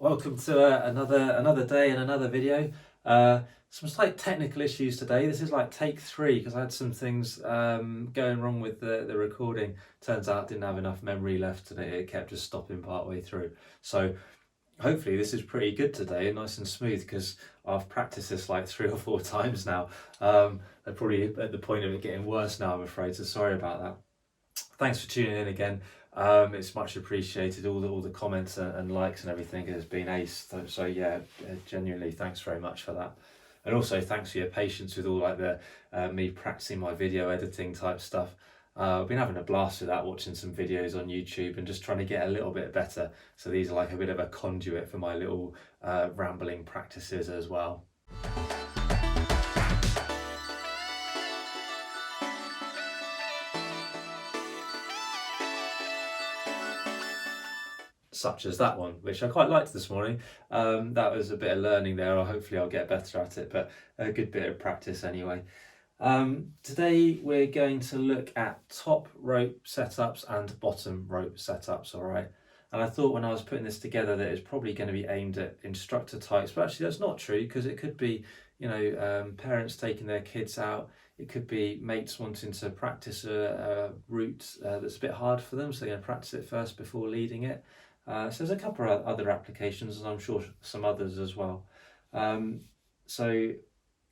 Welcome to another day and another video. Some slight technical issues today. This is like take 3 because I had some things going wrong with the recording. Turns out I didn't have enough memory left and it kept just stopping part way through. So hopefully this is pretty good today, nice and smooth, because I've practiced this like 3 or 4 times now. They're probably at the point of it getting worse now, I'm afraid, so sorry about that. Thanks for tuning in again. It's much appreciated, all the comments and likes and everything has been ace, so yeah, genuinely thanks very much for that. And also thanks for your patience with all like the me practicing my video editing type stuff. I've been having a blast with that, watching some videos on YouTube and just trying to get a little bit better, so these are like a bit of a conduit for my little rambling practices as well. Such as that one, which I quite liked this morning. That was a bit of learning there, or hopefully I'll get better at it, but a good bit of practice anyway. Today we're going to look at top rope setups and bottom rope setups, all right? And I thought when I was putting this together that it's probably going to be aimed at instructor types, but actually that's not true, because it could be, you know, parents taking their kids out. It could be mates wanting to practice a route that's a bit hard for them, so they're going to practice it first before leading it. So there's a couple of other applications, and I'm sure some others as well. So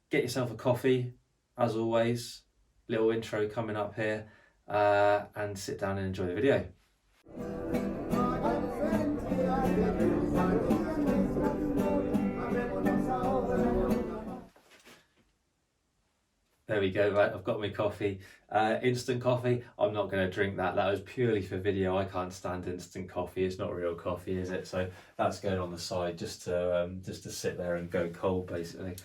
get yourself a coffee, as always, little intro coming up here, and sit down and enjoy the video. There we go, right, I've got my coffee. Instant coffee, I'm not going to drink that. That was purely for video. I can't stand instant coffee. It's not real coffee, is it? So that's going on the side just to sit there and go cold, basically.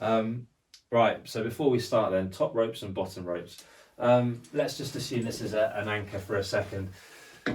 Right, so before we start then, top ropes and bottom ropes. Let's just assume this is an anchor for a second.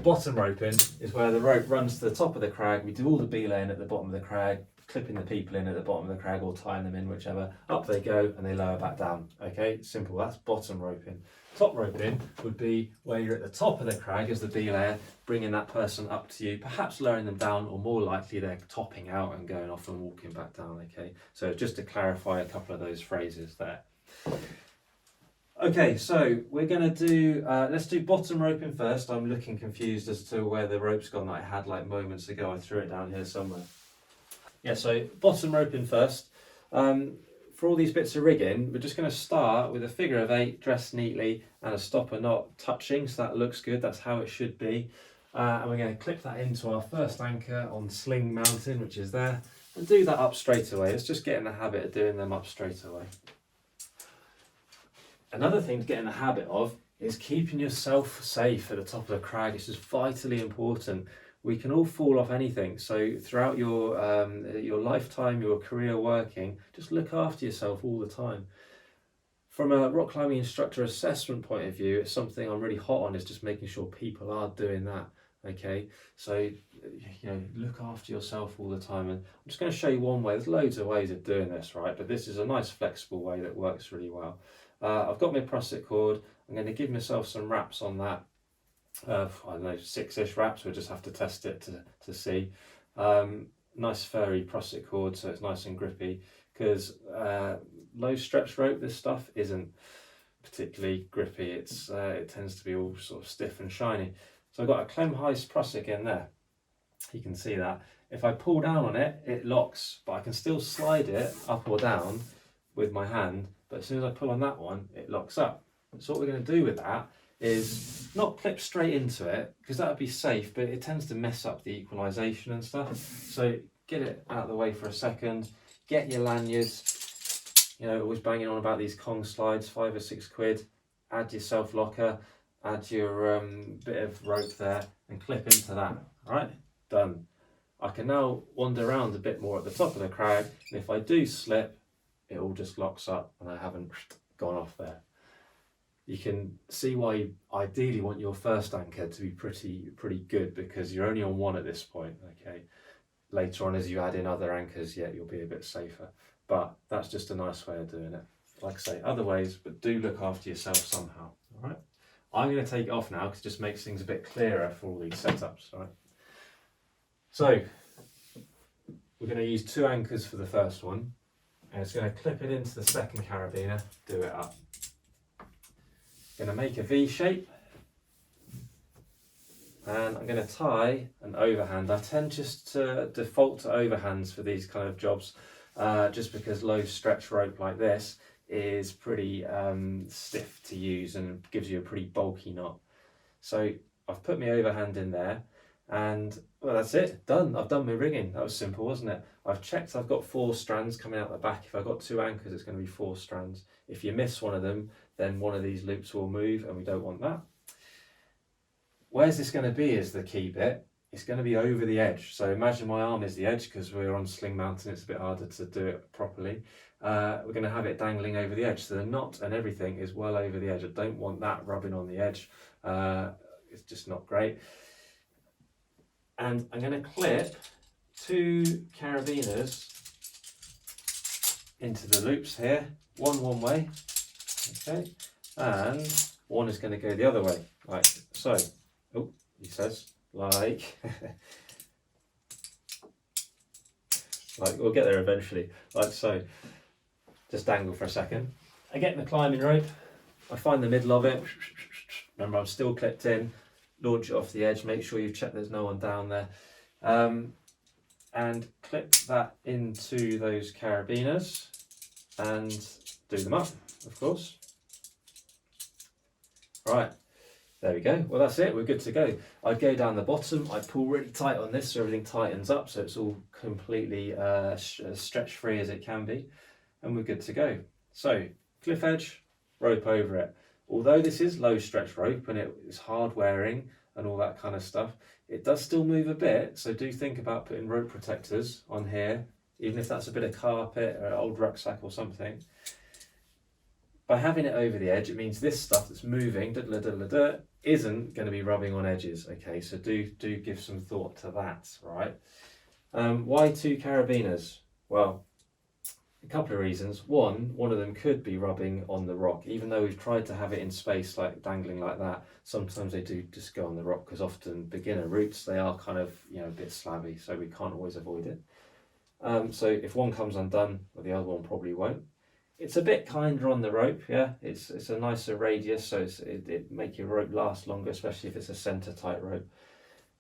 Bottom roping is where the rope runs to the top of the crag. We do all the belaying at the bottom of the crag, clipping the people in at the bottom of the crag or tying them in, whichever. Up they go and they lower back down. Okay, simple. That's bottom roping. Top roping would be where you're at the top of the crag as the belayer, bringing that person up to you, perhaps lowering them down, or more likely they're topping out and going off and walking back down. Okay, so just to clarify a couple of those phrases there. Okay, so we're going to do, let's do bottom roping first. I'm looking confused as to where the rope's gone that I had like moments ago. I threw it down here somewhere. Yeah, so bottom roping first. For all these bits of rigging, we're just going to start with a figure of 8 dressed neatly and a stopper knot touching, so that looks good. That's how it should be. And we're going to clip that into our first anchor on sling mounting, which is there, and do that up straight away. Let's just get in the habit of doing them up straight away. Another thing to get in the habit of is keeping yourself safe at the top of the crag. This is vitally important. We can all fall off anything, so throughout your lifetime, your career working, just look after yourself all the time. From a rock climbing instructor assessment point of view, it's something I'm really hot on, is just making sure people are doing that. Okay, so you know, look after yourself all the time, and I'm just going to show you one way. There's loads of ways of doing this, right? But this is a nice flexible way that works really well. I've got my prusik cord. I'm going to give myself some wraps on that. I don't know, 6-ish wraps. We'll just have to test it to see. Nice furry prusik cord, so it's nice and grippy, because low stretch rope, this stuff isn't particularly grippy. It tends to be all sort of stiff and shiny. So I've got a clem heist prusik in there. You can see that. If I pull down on it, it locks, but I can still slide it up or down with my hand. But as soon as I pull on that one, it locks up. So what we're going to do with that is not clip straight into it, because that would be safe, but it tends to mess up the equalisation and stuff. So get it out of the way for a second, get your lanyards, you know, always banging on about these Kong slides, 5 or 6 quid, add your self locker, add your bit of rope there and clip into that. All right, done. I can now wander around a bit more at the top of the crag, and if I do slip, it all just locks up and I haven't gone off there. You can see why you ideally want your first anchor to be pretty good, because you're only on one at this point. Okay, later on as you add in other anchors, yeah, you'll be a bit safer, but that's just a nice way of doing it. Like I say, other ways, but do look after yourself somehow. All right, I'm going to take it off now because it just makes things a bit clearer for all these setups. All right, so we're going to use 2 anchors for the first one, and it's going to clip it into the second carabiner, do it up. Going to make a V shape, and I'm going to tie an overhand. I tend just to default to overhands for these kind of jobs, just because low stretch rope like this is pretty stiff to use and gives you a pretty bulky knot. So I've put my overhand in there, and well, that's it, done. I've done my rigging. That was simple, wasn't it? I've checked I've got 4 strands coming out the back. If I've got 2 anchors, it's going to be 4 strands. If you miss one of them, then one of these loops will move, and we don't want that. Where's this going to be is the key bit. It's going to be over the edge. So imagine my arm is the edge, because we're on sling mountain, it's a bit harder to do it properly. We're going to have it dangling over the edge, so the knot and everything is well over the edge. I don't want that rubbing on the edge. It's just not great. And I'm going to clip 2 carabiners into the loops here, one way, okay, and one is going to go the other way, like so. Oh, he says, like, like, we'll get there eventually, like so. Just dangle for a second. I get the climbing rope, I find the middle of it, remember I'm still clipped in, launch it off the edge, make sure you've checked there's no one down there, and clip that into those carabiners and do them up, of course. Right, there we go. Well, that's it, we're good to go. I go down the bottom, I pull really tight on this so everything tightens up, so it's all completely as stretch free as it can be, and we're good to go. So, cliff edge, rope over it. Although this is low stretch rope and it's hard wearing and all that kind of stuff, it does still move a bit, so do think about putting rope protectors on here, even if that's a bit of carpet or an old rucksack or something. By having it over the edge, it means this stuff that's moving isn't going to be rubbing on edges, okay, so do give some thought to that, right? Why 2 carabiners? Well, a couple of reasons. One of them could be rubbing on the rock, even though we've tried to have it in space, like dangling like that. Sometimes they do just go on the rock, because often beginner routes, they are kind of, you know, a bit slabby, so we can't always avoid it. So if one comes undone, well, the other one probably won't. It's a bit kinder on the rope, yeah. It's a nicer radius, so it make your rope last longer, especially if it's a centre tight rope.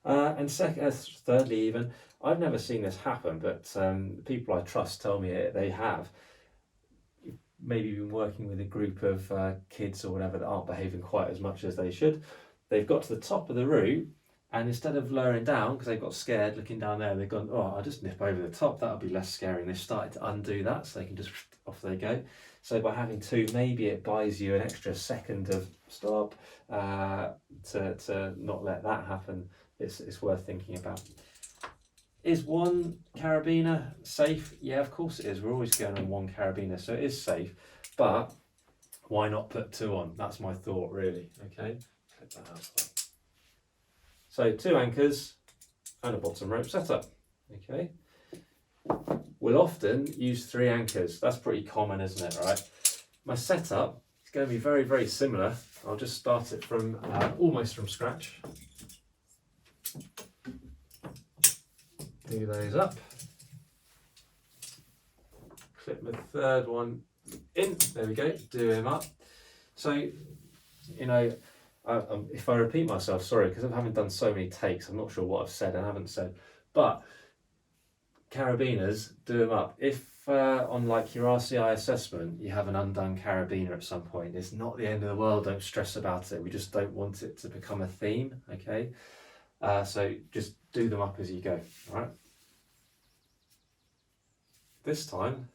And thirdly, even, I've never seen this happen, but people I trust tell me they have. You've maybe been working with a group of kids or whatever that aren't behaving quite as much as they should. They've got to the top of the route, and instead of lowering down, because they've got scared looking down there, they've gone, oh, I'll just nip over the top, that'll be less scary. And they've started to undo that, so they can just, off they go. So by having 2, maybe it buys you an extra second of stop to not let that happen. It's worth thinking about. Is 1 carabiner safe? Yeah, of course it is. We're always going on 1 carabiner, so it is safe. But why not put 2 on? That's my thought, really. Okay, clip that out. So 2 anchors and a bottom rope setup. Okay, we'll often use 3 anchors. That's pretty common, isn't it? Right. My setup is going to be very, very similar. I'll just start it from almost from scratch. Do those up, clip the 3rd one in, there we go, do him up. So, you know, if I repeat myself, sorry, because I haven't done so many takes, I'm not sure what I've said and haven't said, but carabiners, do them up. If on like your RCI assessment you have an undone carabiner at some point, it's not the end of the world, don't stress about it, we just don't want it to become a theme, okay? So just do them up as you go, all right? This time,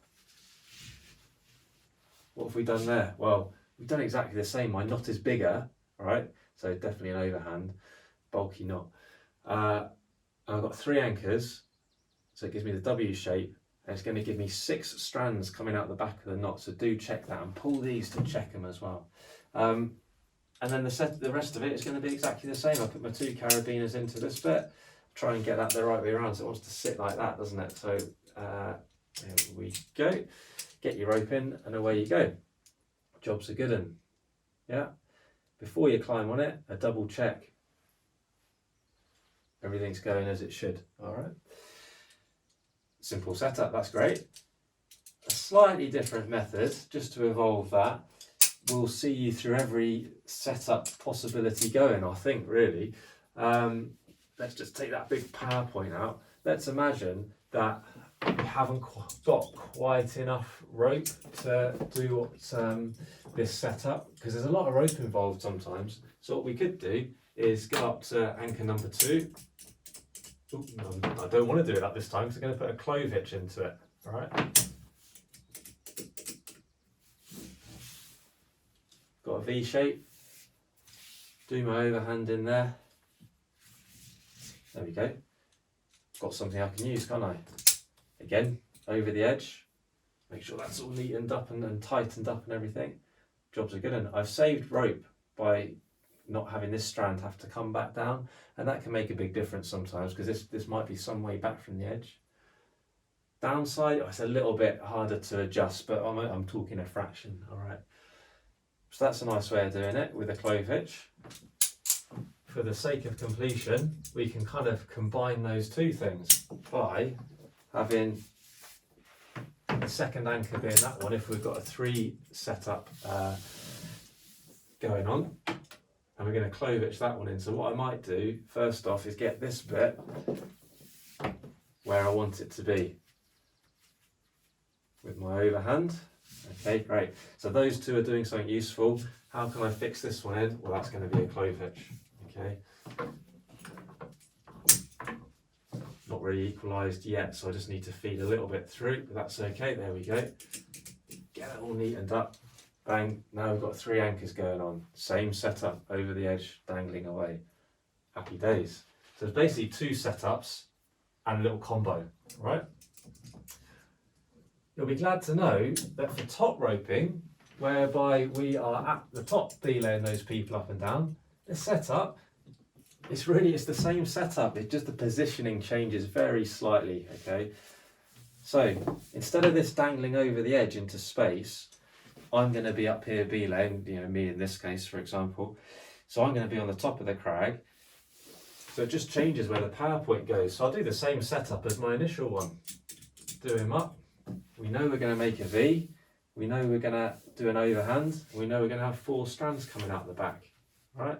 what have we done there? Well, we've done exactly the same. My knot is bigger, all right? So definitely an overhand, bulky knot. And I've got 3 anchors, so it gives me the W shape, and it's going to give me 6 strands coming out the back of the knot, so do check that and pull these to check them as well. And then the rest of it is going to be exactly the same. I put my 2 carabiners into this bit, try and get that the right way around, so it wants to sit like that, doesn't it? So there we go. Get your rope in and away you go. Job's a good one. Yeah. Before you climb on it, a double check. Everything's going as it should. All right. simple setup, that's great. A slightly different method, just to evolve that, will see you through every setup possibility going, I think, really. Let's just take that big PowerPoint out. Let's imagine that we haven't got quite enough rope to do what this setup, because there's a lot of rope involved sometimes. So what we could do is go up to anchor number 2. Ooh, no, I don't want to do it up this time because I'm going to put a clove hitch into it. All right. Got a V shape. Do my overhand in there. There we go. Got something I can use, can't I? Again, over the edge. Make sure that's all neatened up and tightened up and everything. Jobs are good. And I've saved rope by not having this strand have to come back down, and that can make a big difference sometimes, because this might be some way back from the edge. Downside, it's a little bit harder to adjust, but I'm talking a fraction. All right. So that's a nice way of doing it with a clove hitch. For the sake of completion, we can kind of combine those two things by having the second anchor being that one, if we've got a 3 setup going on, and we're going to clove hitch that one in. So what I might do first off is get this bit where I want it to be with my overhand. Okay, great. So those two are doing something useful. How can I fix this one in? Well, that's going to be a clove hitch. Okay. Not really equalised yet, so I just need to feed a little bit through, but that's okay. There we go. Get it all neatened up. Bang. Now we've got 3 anchors going on. Same setup, over the edge, dangling away. Happy days. So it's basically 2 setups and a little combo, right? You'll be glad to know that for top roping, whereby we are at the top belaying those people up and down, the setup, it's the same setup, it's just the positioning changes very slightly, okay? So instead of this dangling over the edge into space, I'm going to be up here belaying, me in this case, for example. So I'm going to be on the top of the crag. So it just changes where the power point goes. So I'll do the same setup as my initial one. Do him up. We know we're going to make a V. We know we're going to do an overhand. We know we're going to have 4 strands coming out the back. Right?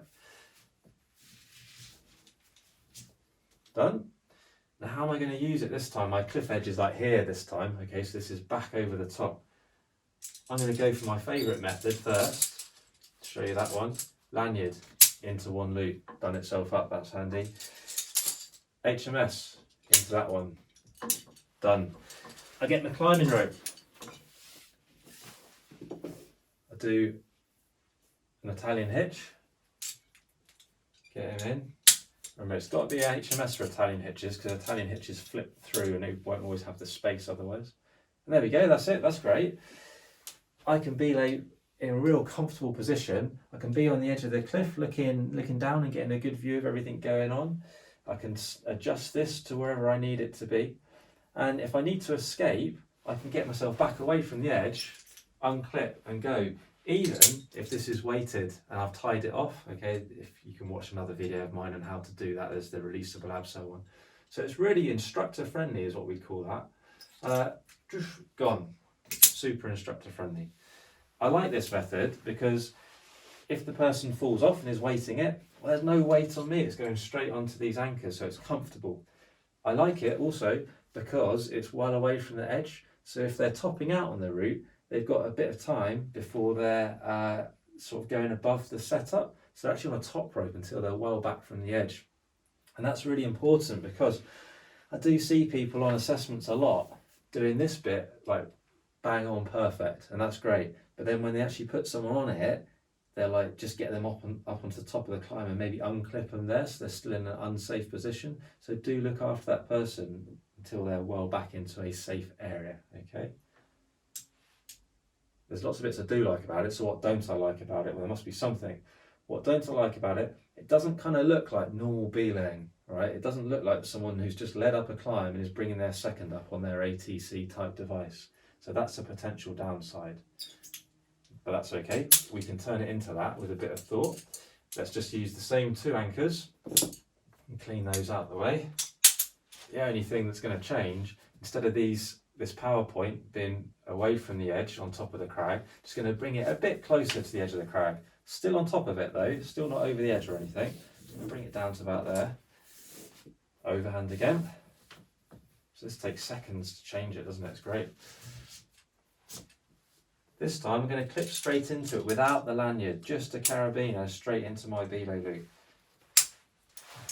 Done. Now how am I going to use it this time? My cliff edge is like here this time. Okay, so this is back over the top. I'm going to go for my favourite method first. Show you that one. Lanyard into one loop. Done itself up, that's handy. HMS into that one. Done. I get my climbing rope. I do an Italian hitch. Get him in. Remember, it's got to be a HMS for Italian hitches, because Italian hitches flip through and it won't always have the space otherwise. And there we go, that's it, that's great. I can belay in a real comfortable position. I can be on the edge of the cliff looking down and getting a good view of everything going on. I can adjust this to wherever I need it to be. And if I need to escape, I can get myself back away from the edge, unclip and go. Even if this is weighted and I've tied it off, okay, if you can watch another video of mine on how to do that, there's the releasable abseil one. So it's really instructor friendly is what we call that. Just gone, super instructor friendly. I like this method because if the person falls off and is weighting it, well, there's no weight on me, it's going straight onto these anchors, so it's comfortable. I like it also because it's well away from the edge, so if they're topping out on the route, they've got a bit of time before they're sort of going above the setup. So they're actually on a top rope until they're well back from the edge. And that's really important because I do see people on assessments a lot doing this bit like bang on perfect, and that's great. But then when they actually put someone on it, they're like, just get them up onto the top of the climb and maybe unclip them there, so they're still in an unsafe position. So do look after that person until they're well back into a safe area, okay? There's lots of bits I do like about it, so what don't I like about it? Well, there must be something. What don't I like about it? It doesn't kind of look like normal belaying, right? It doesn't look like someone who's just led up a climb and is bringing their second up on their ATC type device. So that's a potential downside. But that's okay. We can turn it into that with a bit of thought. Let's just use the same 2 anchors and clean those out of the way. The only thing that's going to change instead of this power point being away from the edge on top of the crag, just going to bring it a bit closer to the edge of the crag. Still on top of it though, still not over the edge or anything. Just going to bring it down to about there. Overhand again. So this takes seconds to change it, doesn't it? It's great. This time I'm going to clip straight into it without the lanyard, just a carabiner straight into my belay loop.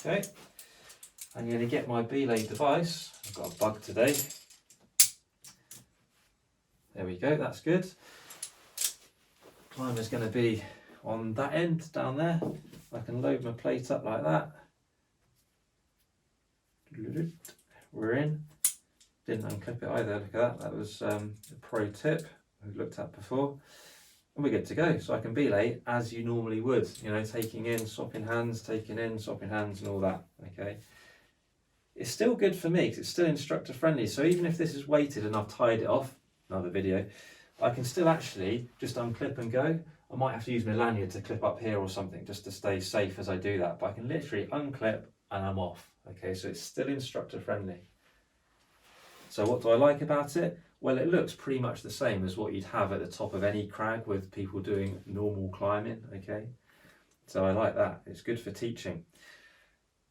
Okay, I'm going to get my belay device. I've got a bug today. There we go, that's good. Climber's going to be on that end down there. I can load my plate up like that. We're in. Didn't unclip it either, look at that. That was a pro tip we've looked at before. And we're good to go. So I can belay as you normally would, you know, taking in, swapping hands, taking in, swapping hands and all that, okay? It's still good for me because it's still instructor friendly. So even if this is weighted and I've tied it off, another video, I can still actually just unclip and go. I might have to use my lanyard to clip up here or something just to stay safe as I do that, but I can literally unclip and I'm off. Okay, so it's still instructor friendly. So what do I like about it? Well, it looks pretty much the same as what you'd have at the top of any crag with people doing normal climbing, okay? So I like that, it's good for teaching.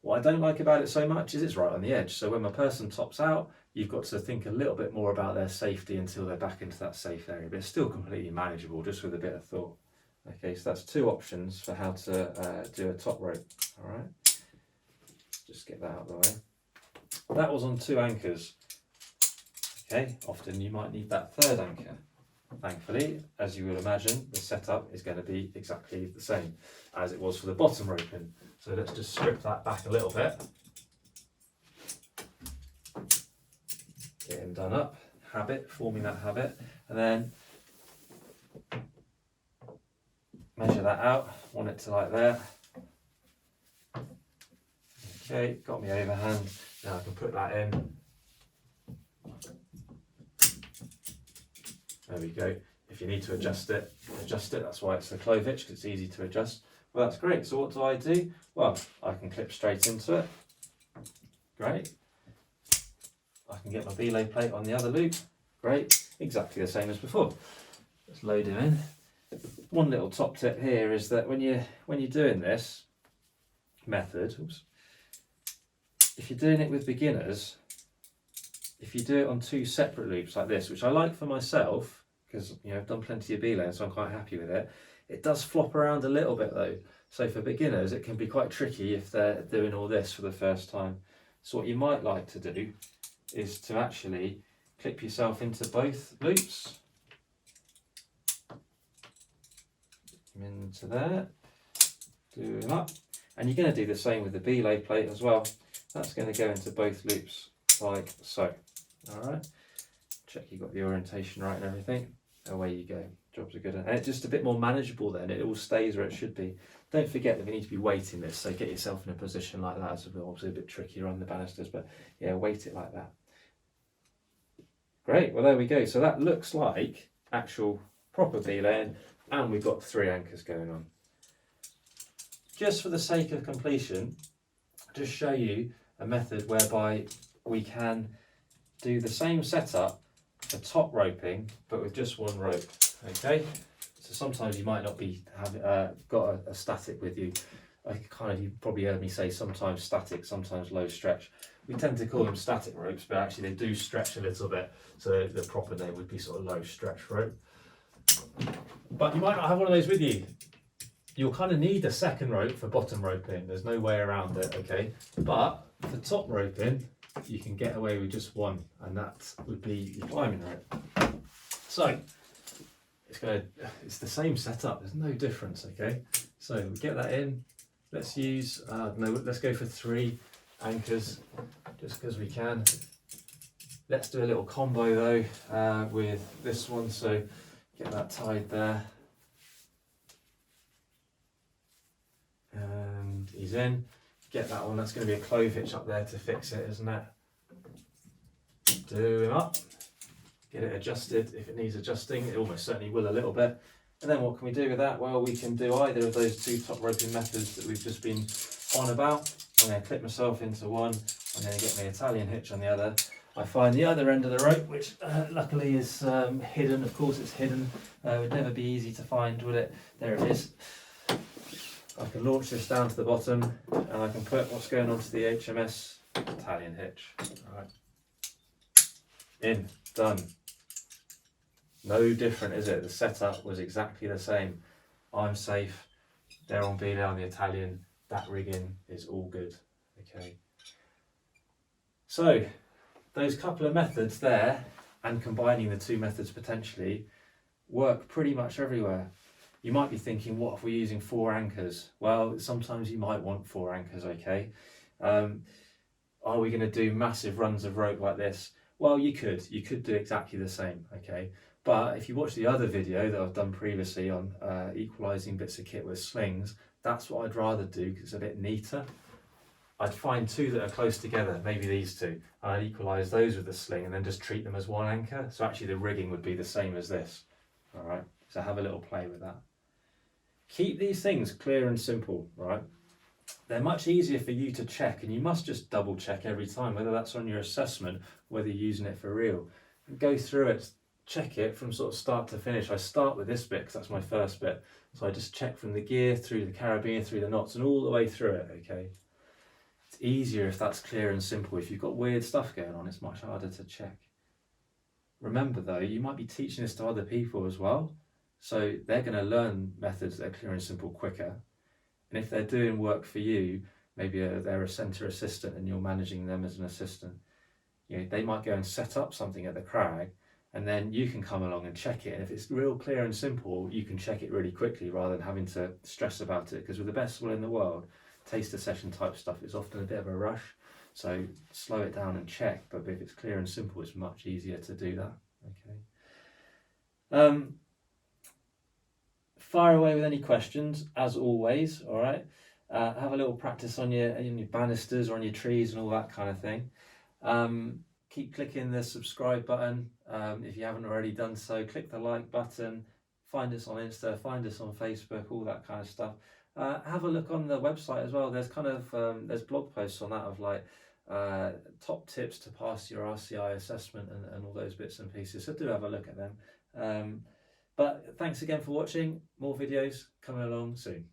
What I don't like about it so much is it's right on the edge. So when my person tops out, you've got to think a little bit more about their safety until they're back into that safe area, but it's still completely manageable just with a bit of thought. Okay, so that's two options for how to do a top rope, all right? Just get that out of the way. That was on 2 anchors. Okay, often you might need that 3rd anchor. Thankfully, as you would imagine, the setup is going to be exactly the same as it was for the bottom roping. So let's just strip that back a little bit. Get him done up, forming that habit, and then measure that out, want it to like there. Okay, got me overhand, now I can put that in. There we go. If you need to adjust it, that's why it's the Clove Hitch, because it's easy to adjust. Well, that's great. So what do? Well, I can clip straight into it. Great. I can get my belay plate on the other loop. Great. Exactly the same as before. Let's load him in. One little top tip here is that when you're doing this method, if you're doing it with beginners, if you do it on 2 separate loops like this, which I like for myself, because you know I've done plenty of belaying, so I'm quite happy with it. It does flop around a little bit though. So for beginners, it can be quite tricky if they're doing all this for the first time. So what you might like to do is to actually clip yourself into both loops. Into there, do them up. And you're going to do the same with the belay plate as well. That's going to go into both loops like so. All right, check you got the orientation right and everything. Away you go, jobs are good. And it's just a bit more manageable then, it all stays where it should be. Don't forget that we need to be weighting this, so get yourself in a position like that. It's obviously a bit trickier on the banisters, but yeah, weight it like that. Great, well there we go. So that looks like actual proper belaying, and we've got 3 anchors going on. Just for the sake of completion, I'll just show you a method whereby we can do the same setup for top roping, but with just 1 rope, okay? So sometimes you might not be got a static with you. You probably heard me say sometimes static, sometimes low stretch. We tend to call them static ropes, but actually they do stretch a little bit. So the proper name would be sort of low stretch rope. But you might not have one of those with you. You'll kind of need a 2nd rope for bottom roping. There's no way around it, okay? But for top roping, you can get away with just 1, and that would be your climbing rope. So it's the same setup. There's no difference, okay? So we get that in. Let's use let's go for 3 anchors, just because we can. Let's do a little combo though with this one. So get that tied there, and he's in. Get that one. That's going to be a Clove Hitch up there to fix it, isn't it? Do him up. Get it adjusted if it needs adjusting. It almost certainly will a little bit. And then what can we do with that? Well, we can do either of those 2 top roping methods that we've just been on about. I'm going to clip myself into one. I'm going to get my Italian hitch on the other. I find the other end of the rope, which luckily is hidden. Of course it's hidden. It would never be easy to find, would it? There it is. I can launch this down to the bottom and I can put what's going onto the HMS Italian hitch. All right. In, done. No different, is it? The setup was exactly the same. I'm safe. They're on belay on the Italian. That rigging is all good. Okay. So those couple of methods there, and combining the two methods potentially, work pretty much everywhere. You might be thinking, what if we're using 4 anchors? Well, sometimes you might want 4 anchors, okay? Are we going to do massive runs of rope like this? Well, you could do exactly the same, okay? But if you watch the other video that I've done previously on equalising bits of kit with slings, that's what I'd rather do because it's a bit neater. I'd find 2 that are close together, maybe these 2, and I'd equalise those with the sling and then just treat them as 1 anchor. So actually the rigging would be the same as this, all right? So have a little play with that. Keep these things clear and simple, right? They're much easier for you to check, and you must just double check every time, whether that's on your assessment, whether you're using it for real. Go through it, check it from sort of start to finish. I start with this bit because that's my first bit. So I just check from the gear through the carabiner, through the knots, and all the way through it, okay? It's easier if that's clear and simple. If you've got weird stuff going on, it's much harder to check. Remember though, you might be teaching this to other people as well. So they're going to learn methods that are clear and simple quicker. And if they're doing work for you, maybe they're a centre assistant and you're managing them as an assistant, you know, they might go and set up something at the crag and then you can come along and check it. And if it's real clear and simple, you can check it really quickly rather than having to stress about it. Because with the best will in the world, taster session type stuff is often a bit of a rush. So slow it down and check. But if it's clear and simple, it's much easier to do that. Okay. Fire away with any questions, as always, all right? Have a little practice on your banisters or on your trees and all that kind of thing. Keep clicking the subscribe button. If you haven't already done so, click the like button. Find us on Insta, find us on Facebook, all that kind of stuff. Have a look on the website as well. There's kind of there's blog posts on that of like top tips to pass your RCI assessment and all those bits and pieces. So do have a look at them. But thanks again for watching. More videos coming along soon.